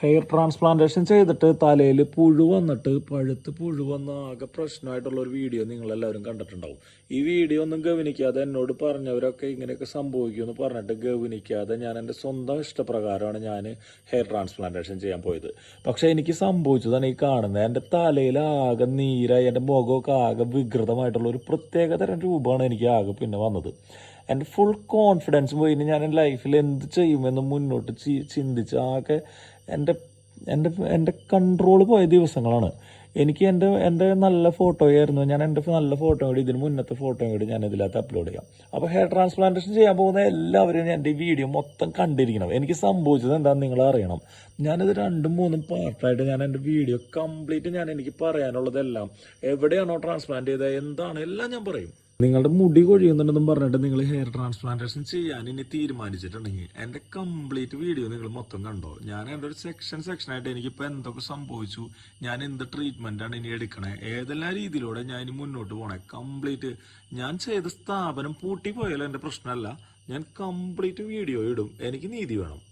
Hair transplantation ചെയ്തിട്ട് തലയിൽ പുഴു വന്നിട്ട് പഴുത്ത് പുഴു വന്ന ആകെ പ്രശ്നമായിട്ടുള്ള ഒരു വീഡിയോ നിങ്ങളെല്ലാവരും കണ്ടിട്ടുണ്ടാവും. ഈ വീഡിയോ ഒന്നും ഗവനിക്കാതെ എന്നോട് പറഞ്ഞവരൊക്കെ ഇങ്ങനെയൊക്കെ സംഭവിക്കുമെന്ന് പറഞ്ഞിട്ട് ഗവനിക്കാതെ ഞാൻ എൻ്റെ സ്വന്തം ഇഷ്ടപ്രകാരമാണ് ഞാൻ ഹെയർ ട്രാൻസ്പ്ലാന്റേഷൻ ചെയ്യാൻ പോയത്. പക്ഷേ എനിക്ക് സംഭവിച്ചതാണ് ഈ കാണുന്നത്. എൻ്റെ തലയിൽ ആകെ നീരായി, എൻ്റെ മുഖമൊക്കെ ആകെ വികൃതമായിട്ടുള്ള ഒരു പ്രത്യേകതരം രൂപമാണ് എനിക്ക് ആകെ പിന്നെ വന്നത്. എൻ്റെ ഫുൾ കോൺഫിഡൻസ് പോയി. ഞാൻ എൻ്റെ ലൈഫിൽ എന്ത് ചെയ്യുമെന്ന് മുന്നോട്ട് ചിന്തിച്ച് ആകെ എൻ്റെ എൻ്റെ എൻ്റെ കൺട്രോൾ പോയ ദിവസങ്ങളാണ്. എനിക്ക് എൻ്റെ നല്ല ഫോട്ടോയായിരുന്നു. ഞാൻ എൻ്റെ നല്ല ഫോട്ടോ കൂടി ഇതിന് മുന്നത്തെ ഫോട്ടോയും കൂടി ഞാൻ ഇതിനകത്ത് അപ്ലോഡ് ചെയ്യാം. അപ്പോൾ ഹെയർ ട്രാൻസ്പ്ലാന്റേഷൻ ചെയ്യാൻ പോകുന്ന എല്ലാവരും എൻ്റെ ഈ വീഡിയോ മൊത്തം കണ്ടിരിക്കണം. എനിക്ക് സംഭവിച്ചത് എന്താണെന്ന് നിങ്ങൾ അറിയണം. ഞാനിത് 2-3 പാർട്ടായിട്ട് ഞാൻ എൻ്റെ വീഡിയോ കംപ്ലീറ്റ് എനിക്ക് പറയാനുള്ളതെല്ലാം, എവിടെയാണോ ട്രാൻസ്പ്ലാന്റ് ചെയ്തത്, എന്താണ്, എല്ലാം ഞാൻ പറയും. നിങ്ങളുടെ മുടി കൊഴിയുന്നുണ്ടെന്നും പറഞ്ഞിട്ട് നിങ്ങൾ ഹെയർ ട്രാൻസ്പ്ലാന്റേഷൻ ചെയ്യാൻ ഇനി തീരുമാനിച്ചിട്ടുണ്ടെങ്കിൽ എൻ്റെ കംപ്ലീറ്റ് വീഡിയോ നിങ്ങൾ മൊത്തം കണ്ടോ. ഞാൻ എൻ്റെ ഒരു സെക്ഷനായിട്ട് എനിക്കിപ്പോൾ എന്തൊക്കെ സംഭവിച്ചു, ഞാൻ എന്ത് ട്രീറ്റ്മെൻറ്റാണ് ഇനി എടുക്കണേ, ഏതെല്ലാം രീതിയിലൂടെ ഞാൻ ഇനി മുന്നോട്ട് പോകണേ, കംപ്ലീറ്റ് ഞാൻ ചെയ്ത സ്ഥാപനം പൂട്ടിപ്പോയാലും എൻ്റെ പ്രശ്നമല്ല. ഞാൻ കംപ്ലീറ്റ് വീഡിയോ ഇടും. എനിക്ക് നീതി വേണം.